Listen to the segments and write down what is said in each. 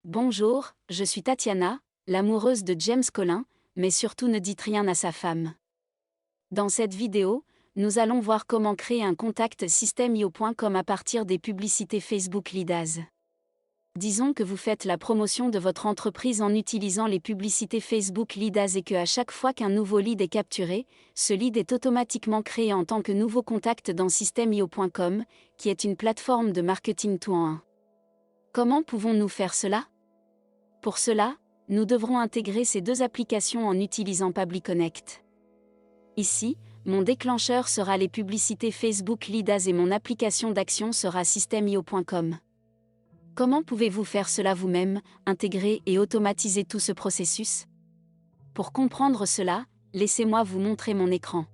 Bonjour, je suis Tatiana, l'amoureuse de James Collin, mais surtout ne dites rien à sa femme. Dans cette vidéo, nous allons voir comment créer un contact System.io.com à partir des publicités Facebook Lead. Disons que vous faites la promotion de votre entreprise en utilisant les publicités Facebook Lead et que à chaque fois qu'un nouveau lead est capturé, ce lead est automatiquement créé en tant que nouveau contact dans System.io.com, qui est une plateforme de marketing tout en un. Comment pouvons-nous faire cela ? Pour cela, nous devrons intégrer ces deux applications en utilisant PabliConnect. Ici, mon déclencheur sera les publicités Facebook Lead et mon application d'action sera System.io.com. Comment pouvez-vous faire cela vous-même, intégrer et automatiser tout ce processus ? Pour comprendre cela, laissez-moi vous montrer mon écran.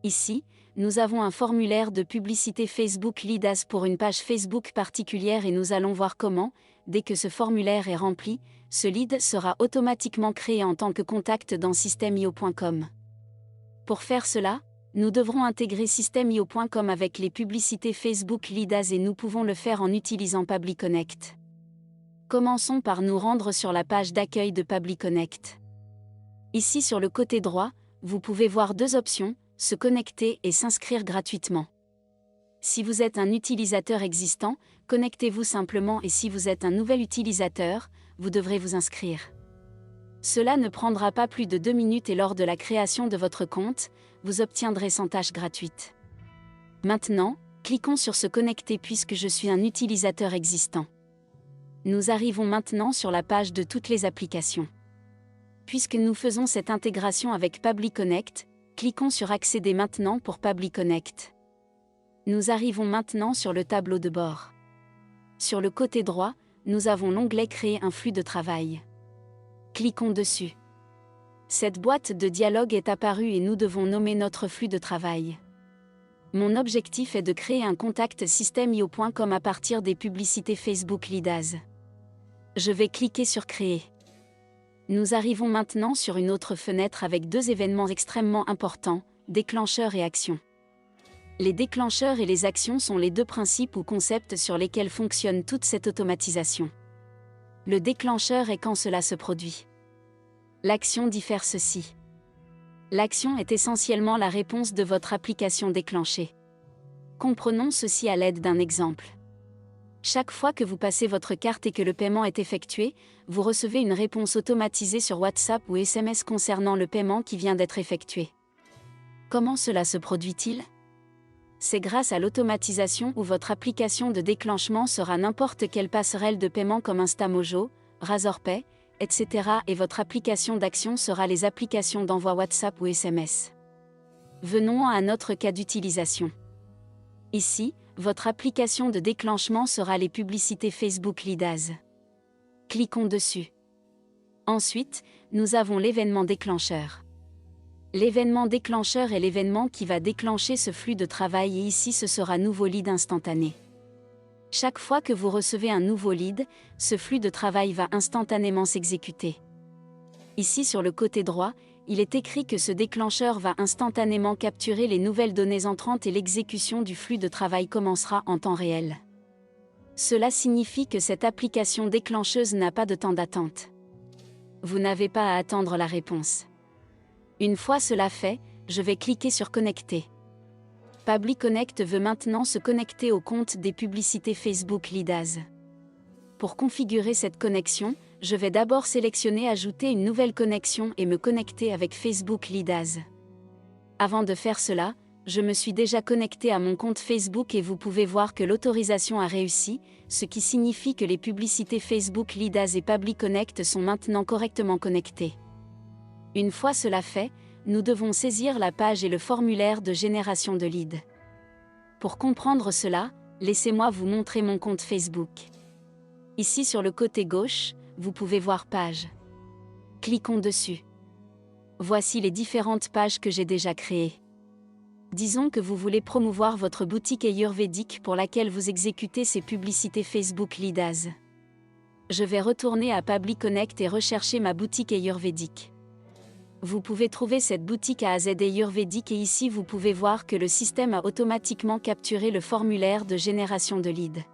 Ici, nous avons un formulaire de publicité Facebook Lead pour une page Facebook particulière et nous allons voir comment, dès que ce formulaire est rempli, ce lead sera automatiquement créé en tant que contact dans System.io.com. Pour faire cela, nous devrons intégrer System.io.com avec les publicités Facebook Lead et nous pouvons le faire en utilisant PabliConnect. Commençons par nous rendre sur la page d'accueil de PabliConnect. Ici sur le côté droit, vous pouvez voir deux options, se connecter et s'inscrire gratuitement. Si vous êtes un utilisateur existant, connectez-vous simplement et si vous êtes un nouvel utilisateur, vous devrez vous inscrire. Cela ne prendra pas plus de 2 minutes et lors de la création de votre compte, vous obtiendrez 100 tâches gratuites. Maintenant, cliquons sur se connecter puisque je suis un utilisateur existant. Nous arrivons maintenant sur la page de toutes les applications. Puisque nous faisons cette intégration avec PabliConnect, cliquons sur Accéder maintenant pour PabliConnect. Nous arrivons maintenant sur le tableau de bord. Sur le côté droit, nous avons l'onglet Créer un flux de travail. Cliquons dessus. Cette boîte de dialogue est apparue et nous devons nommer notre flux de travail. Mon objectif est de créer un contact System.io.com à partir des publicités Facebook Lead. Je vais cliquer sur Créer. Nous arrivons maintenant sur une autre fenêtre avec deux événements extrêmement importants, déclencheurs et actions. Les déclencheurs et les actions sont les deux principes ou concepts sur lesquels fonctionne toute cette automatisation. Le déclencheur est quand cela se produit. L'action diffère ceci. L'action est essentiellement la réponse de votre application déclenchée. Comprenons ceci à l'aide d'un exemple. Chaque fois que vous passez votre carte et que le paiement est effectué, vous recevez une réponse automatisée sur WhatsApp ou SMS concernant le paiement qui vient d'être effectué. Comment cela se produit-il ? C'est grâce à l'automatisation où votre application de déclenchement sera n'importe quelle passerelle de paiement comme Instamojo, Razorpay, etc. et votre application d'action sera les applications d'envoi WhatsApp ou SMS. Venons à notre cas d'utilisation. Ici, votre application de déclenchement sera les publicités Facebook Lead. Cliquons dessus. Ensuite, nous avons l'événement déclencheur. L'événement déclencheur est l'événement qui va déclencher ce flux de travail et ici ce sera nouveau lead instantané. Chaque fois que vous recevez un nouveau lead, ce flux de travail va instantanément s'exécuter. Ici sur le côté droit, il est écrit que ce déclencheur va instantanément capturer les nouvelles données entrantes et l'exécution du flux de travail commencera en temps réel. Cela signifie que cette application déclencheuse n'a pas de temps d'attente. Vous n'avez pas à attendre la réponse. Une fois cela fait, je vais cliquer sur Connecter. PabliConnect veut maintenant se connecter au compte des publicités Facebook Lead. Pour configurer cette connexion, je vais d'abord sélectionner Ajouter une nouvelle connexion et me connecter avec Facebook Lead. Avant de faire cela, je me suis déjà connecté à mon compte Facebook et vous pouvez voir que l'autorisation a réussi, ce qui signifie que les publicités Facebook Lead et PabliConnect sont maintenant correctement connectées. Une fois cela fait, nous devons saisir la page et le formulaire de génération de lead. Pour comprendre cela, laissez-moi vous montrer mon compte Facebook. Ici sur le côté gauche, vous pouvez voir Page. Cliquons dessus. Voici les différentes pages que j'ai déjà créées. Disons que vous voulez promouvoir votre boutique ayurvédique pour laquelle vous exécutez ces publicités Facebook Lead. Je vais retourner à PabliConnect et rechercher ma boutique ayurvédique. Vous pouvez trouver cette boutique à AZ ayurvédique et ici vous pouvez voir que le système a automatiquement capturé le formulaire de génération de lead.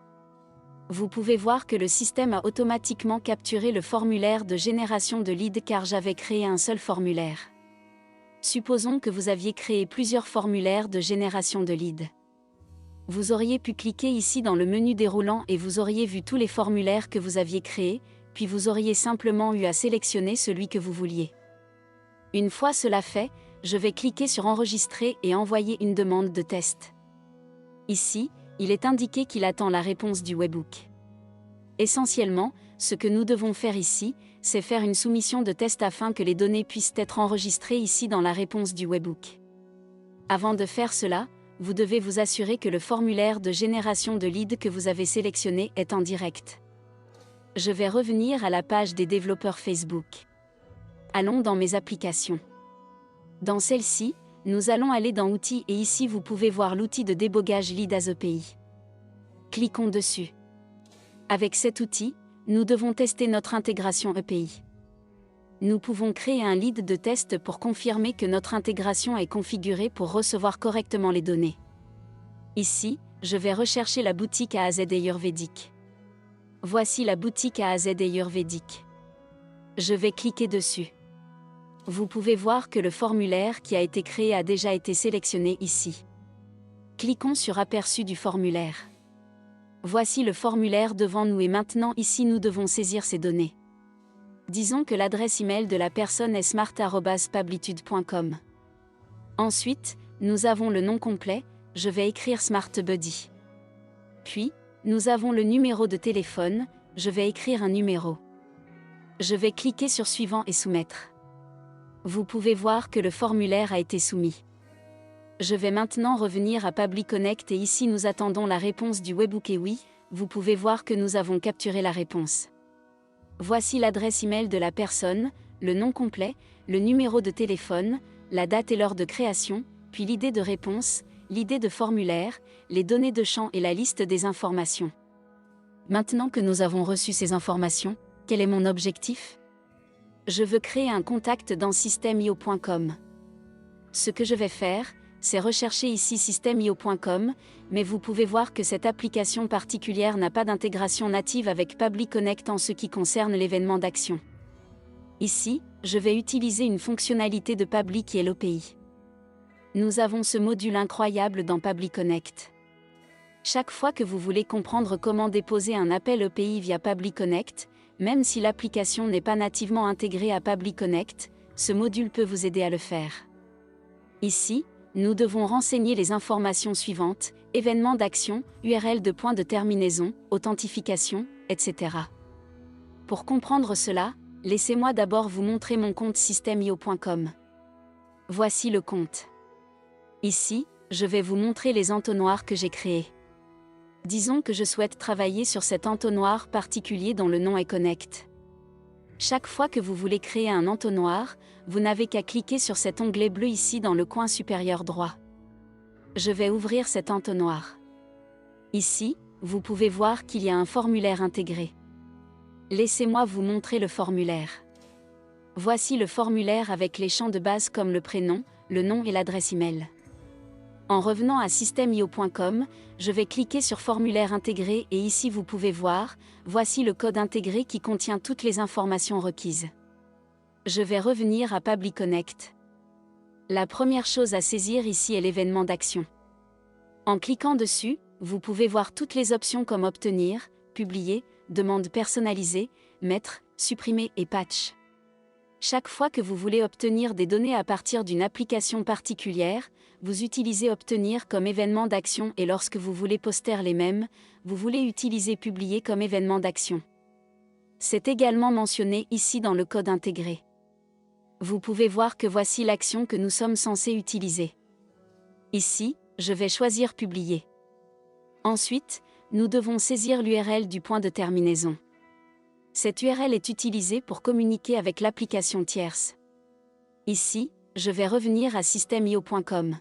Vous pouvez voir que le système a automatiquement capturé le formulaire de génération de lead car j'avais créé un seul formulaire. Supposons que vous aviez créé plusieurs formulaires de génération de lead. Vous auriez pu cliquer ici dans le menu déroulant et vous auriez vu tous les formulaires que vous aviez créés, puis vous auriez simplement eu à sélectionner celui que vous vouliez. Une fois cela fait, je vais cliquer sur Enregistrer et envoyer une demande de test. Ici, il est indiqué qu'il attend la réponse du webhook. Essentiellement, ce que nous devons faire ici, c'est faire une soumission de test afin que les données puissent être enregistrées ici dans la réponse du webhook. Avant de faire cela, vous devez vous assurer que le formulaire de génération de lead que vous avez sélectionné est en direct. Je vais revenir à la page des développeurs Facebook. Allons dans mes applications. Dans celle-ci, nous allons aller dans Outils et ici vous pouvez voir l'outil de débogage Lead as API. Cliquons dessus. Avec cet outil, nous devons tester notre intégration API. Nous pouvons créer un lead de test pour confirmer que notre intégration est configurée pour recevoir correctement les données. Ici, je vais rechercher la boutique AZ Ayurvédique. Voici la boutique AZ Ayurvédique. Je vais cliquer dessus. Vous pouvez voir que le formulaire qui a été créé a déjà été sélectionné ici. Cliquons sur Aperçu du formulaire. Voici le formulaire devant nous et maintenant ici nous devons saisir ces données. Disons que l'adresse email de la personne est smart@pablitude.com. Ensuite, nous avons le nom complet, je vais écrire Smart Buddy. Puis, nous avons le numéro de téléphone, je vais écrire un numéro. Je vais cliquer sur Suivant et Soumettre. Vous pouvez voir que le formulaire a été soumis. Je vais maintenant revenir à Pably Connect et ici nous attendons la réponse du webhook et oui, vous pouvez voir que nous avons capturé la réponse. Voici l'adresse email de la personne, le nom complet, le numéro de téléphone, la date et l'heure de création, puis l'idée de réponse, l'idée de formulaire, les données de champ et la liste des informations. Maintenant que nous avons reçu ces informations, quel est mon objectif ? Je veux créer un contact dans systemio.com. Ce que je vais faire, c'est rechercher ici systemio.com, mais vous pouvez voir que cette application particulière n'a pas d'intégration native avec Pably Connect en ce qui concerne l'événement d'action. Ici, je vais utiliser une fonctionnalité de Pably qui est l'API. Nous avons ce module incroyable dans Pably Connect. Chaque fois que vous voulez comprendre comment déposer un appel API via Pably Connect, même si l'application n'est pas nativement intégrée à Pably Connect, ce module peut vous aider à le faire. Ici, nous devons renseigner les informations suivantes, événements d'action, URL de point de terminaison, authentification, etc. Pour comprendre cela, laissez-moi d'abord vous montrer mon compte systemio.com. Voici le compte. Ici, je vais vous montrer les entonnoirs que j'ai créés. Disons que je souhaite travailler sur cet entonnoir particulier dont le nom est Connect. Chaque fois que vous voulez créer un entonnoir, vous n'avez qu'à cliquer sur cet onglet bleu ici dans le coin supérieur droit. Je vais ouvrir cet entonnoir. Ici, vous pouvez voir qu'il y a un formulaire intégré. Laissez-moi vous montrer le formulaire. Voici le formulaire avec les champs de base comme le prénom, le nom et l'adresse email. En revenant à systemio.com, je vais cliquer sur Formulaire intégré et ici vous pouvez voir, voici le code intégré qui contient toutes les informations requises. Je vais revenir à Pably Connect. La première chose à saisir ici est l'événement d'action. En cliquant dessus, vous pouvez voir toutes les options comme Obtenir, Publier, Demande personnalisée, Mettre, Supprimer et Patch. Chaque fois que vous voulez obtenir des données à partir d'une application particulière, vous utilisez Obtenir comme événement d'action et lorsque vous voulez poster les mêmes, vous voulez utiliser Publier comme événement d'action. C'est également mentionné ici dans le code intégré. Vous pouvez voir que voici l'action que nous sommes censés utiliser. Ici, je vais choisir Publier. Ensuite, nous devons saisir l'URL du point de terminaison. Cette URL est utilisée pour communiquer avec l'application tierce. Ici, je vais revenir à systemio.com.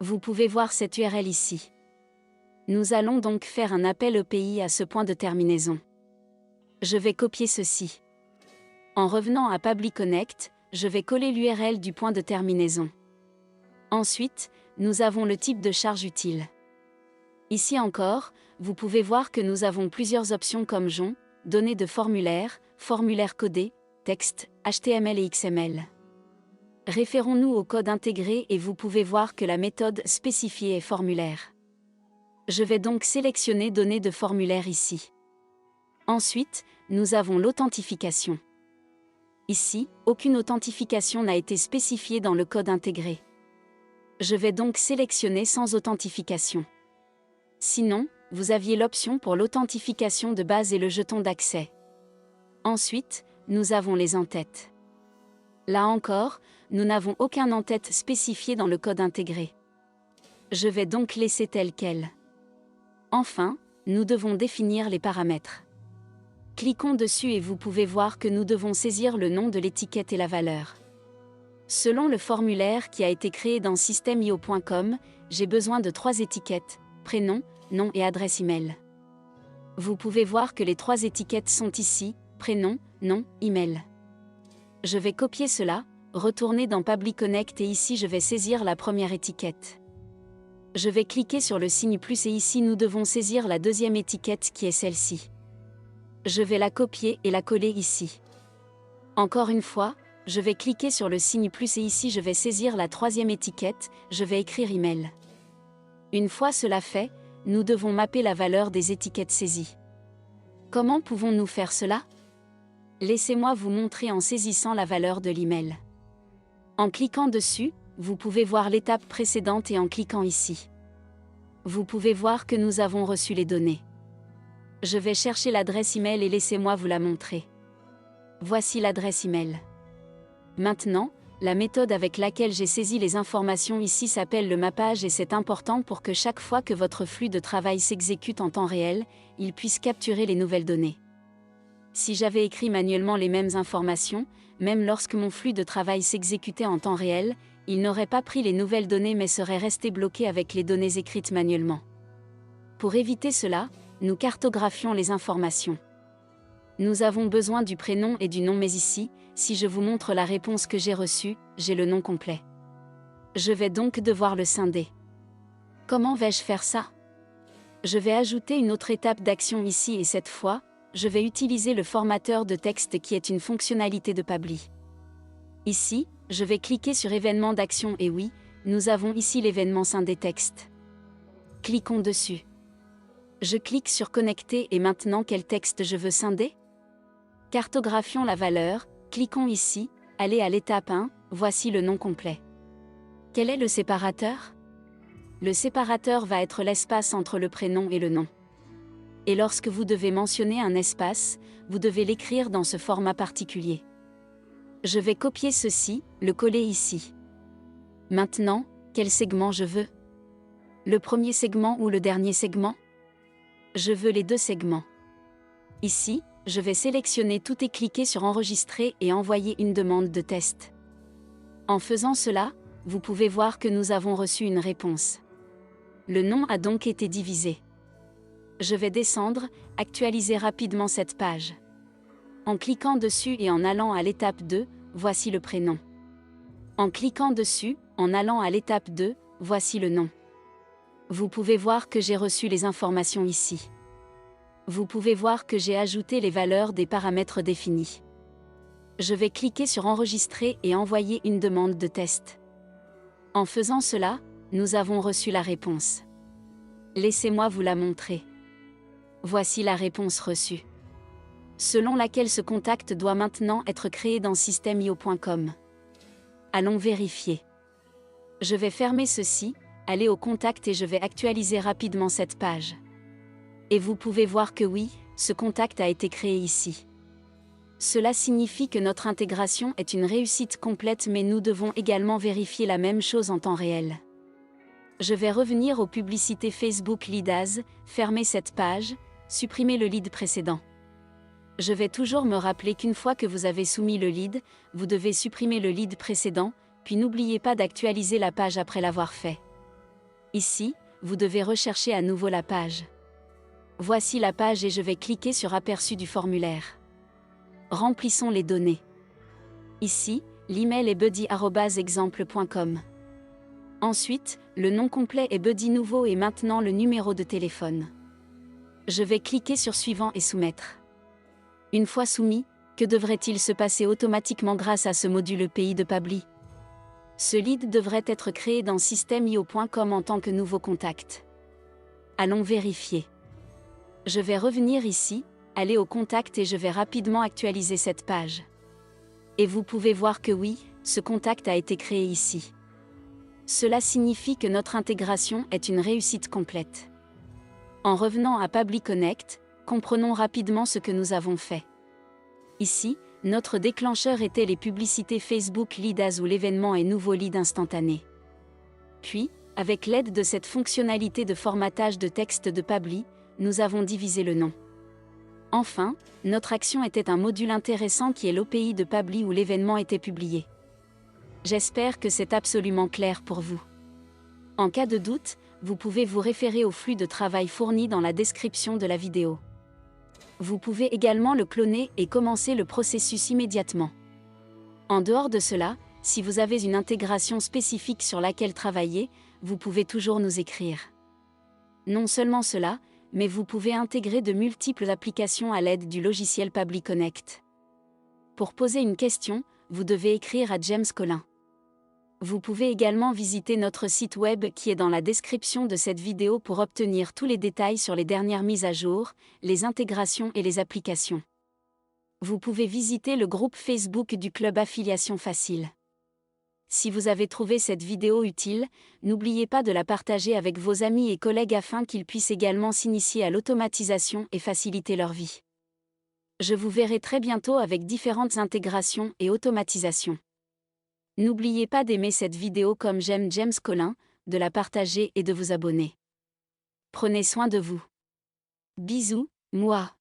Vous pouvez voir cette URL ici. Nous allons donc faire un appel API à ce point de terminaison. Je vais copier ceci. En revenant à Pably Connect, je vais coller l'URL du point de terminaison. Ensuite, nous avons le type de charge utile. Ici encore, vous pouvez voir que nous avons plusieurs options comme JSON, données de formulaire, formulaire codé, texte, HTML et XML. Référons-nous au code intégré et vous pouvez voir que la méthode spécifiée est formulaire. Je vais donc sélectionner données de formulaire ici. Ensuite, nous avons l'authentification. Ici, aucune authentification n'a été spécifiée dans le code intégré. Je vais donc sélectionner sans authentification. Sinon, vous aviez l'option pour l'authentification de base et le jeton d'accès. Ensuite, nous avons les en-têtes. Là encore, nous n'avons aucun en-tête spécifié dans le code intégré. Je vais donc laisser tel quel. Enfin, nous devons définir les paramètres. Cliquons dessus et vous pouvez voir que nous devons saisir le nom de l'étiquette et la valeur. Selon le formulaire qui a été créé dans systemio.com, j'ai besoin de 3 étiquettes, prénom, nom et adresse email. Vous pouvez voir que les 3 étiquettes sont ici, prénom, nom, email. Je vais copier cela, retourner dans Public Connect et ici je vais saisir la première étiquette. Je vais cliquer sur le signe plus et ici nous devons saisir la deuxième étiquette qui est celle-ci. Je vais la copier et la coller ici. Encore une fois, je vais cliquer sur le signe plus et ici je vais saisir la troisième étiquette, je vais écrire email. Une fois cela fait, nous devons mapper la valeur des étiquettes saisies. Comment pouvons-nous faire cela? Laissez-moi vous montrer en saisissant la valeur de l'email. En cliquant dessus, vous pouvez voir l'étape précédente et en cliquant ici. Vous pouvez voir que nous avons reçu les données. Je vais chercher l'adresse email et laissez-moi vous la montrer. Voici l'adresse email. Maintenant, la méthode avec laquelle j'ai saisi les informations ici s'appelle le mappage et c'est important pour que chaque fois que votre flux de travail s'exécute en temps réel, il puisse capturer les nouvelles données. Si j'avais écrit manuellement les mêmes informations, même lorsque mon flux de travail s'exécutait en temps réel, il n'aurait pas pris les nouvelles données mais serait resté bloqué avec les données écrites manuellement. Pour éviter cela, nous cartographions les informations. Nous avons besoin du prénom et du nom mais ici, si je vous montre la réponse que j'ai reçue, j'ai le nom complet. Je vais donc devoir le scinder. Comment vais-je faire ça? Je vais ajouter une autre étape d'action ici et cette fois, je vais utiliser le formateur de texte qui est une fonctionnalité de Pabbly. Ici, je vais cliquer sur événement d'action et oui, nous avons ici l'événement scinder texte. Cliquons dessus. Je clique sur connecter et maintenant quel texte je veux scinder? Cartographions la valeur, cliquons ici, allez à l'étape 1, voici le nom complet. Quel est le séparateur? Le séparateur va être l'espace entre le prénom et le nom. Et lorsque vous devez mentionner un espace, vous devez l'écrire dans ce format particulier. Je vais copier ceci, le coller ici. Maintenant, quel segment je veux? Le premier segment ou le dernier segment? Je veux les deux segments. Ici, je vais sélectionner tout et cliquer sur enregistrer et envoyer une demande de test. En faisant cela, vous pouvez voir que nous avons reçu une réponse. Le nom a donc été divisé. Je vais descendre, actualiser rapidement cette page. En cliquant dessus et en allant à l'étape 2, voici le prénom. En cliquant dessus, en allant à l'étape 2, voici le nom. Vous pouvez voir que j'ai reçu les informations ici. Vous pouvez voir que j'ai ajouté les valeurs des paramètres définis. Je vais cliquer sur enregistrer et envoyer une demande de test. En faisant cela, nous avons reçu la réponse. Laissez-moi vous la montrer. Voici la réponse reçue. Selon laquelle ce contact doit maintenant être créé dans systemio.com. Allons vérifier. Je vais fermer ceci, aller au contact et je vais actualiser rapidement cette page. Et vous pouvez voir que oui, ce contact a été créé ici. Cela signifie que notre intégration est une réussite complète mais nous devons également vérifier la même chose en temps réel. Je vais revenir aux publicités Facebook Lead As, fermer cette page, supprimer le lead précédent. Je vais toujours me rappeler qu'une fois que vous avez soumis le lead, vous devez supprimer le lead précédent, puis n'oubliez pas d'actualiser la page après l'avoir fait. Ici, vous devez rechercher à nouveau la page. Voici la page et je vais cliquer sur aperçu du formulaire. Remplissons les données. Ici, l'email est buddy@exemple.com. Ensuite, le nom complet est Buddy Nouveau et maintenant le numéro de téléphone. Je vais cliquer sur Suivant et soumettre. Une fois soumis, que devrait-il se passer automatiquement grâce à ce module EPI de Pabbly? Ce lead devrait être créé dans systemio.com en tant que nouveau contact. Allons vérifier. Je vais revenir ici, aller au contact et je vais rapidement actualiser cette page. Et vous pouvez voir que oui, ce contact a été créé ici. Cela signifie que notre intégration est une réussite complète. En revenant à Pabbly Connect, comprenons rapidement ce que nous avons fait. Ici, notre déclencheur était les publicités Facebook Lead As ou l'événement est nouveau lead instantané. Puis, avec l'aide de cette fonctionnalité de formatage de texte de Pabbly, nous avons divisé le nom. Enfin, notre action était un module intéressant qui est l'OPI de Pabbly où l'événement était publié. J'espère que c'est absolument clair pour vous. En cas de doute, vous pouvez vous référer au flux de travail fourni dans la description de la vidéo. Vous pouvez également le cloner et commencer le processus immédiatement. En dehors de cela, si vous avez une intégration spécifique sur laquelle travailler, vous pouvez toujours nous écrire. Non seulement cela, mais vous pouvez intégrer de multiples applications à l'aide du logiciel Pabbly Connect. Pour poser une question, vous devez écrire à James Collin. Vous pouvez également visiter notre site web qui est dans la description de cette vidéo pour obtenir tous les détails sur les dernières mises à jour, les intégrations et les applications. Vous pouvez visiter le groupe Facebook du Club Affiliation Facile. Si vous avez trouvé cette vidéo utile, n'oubliez pas de la partager avec vos amis et collègues afin qu'ils puissent également s'initier à l'automatisation et faciliter leur vie. Je vous verrai très bientôt avec différentes intégrations et automatisations. N'oubliez pas d'aimer cette vidéo comme j'aime James Collin, de la partager et de vous abonner. Prenez soin de vous. Bisous, moi.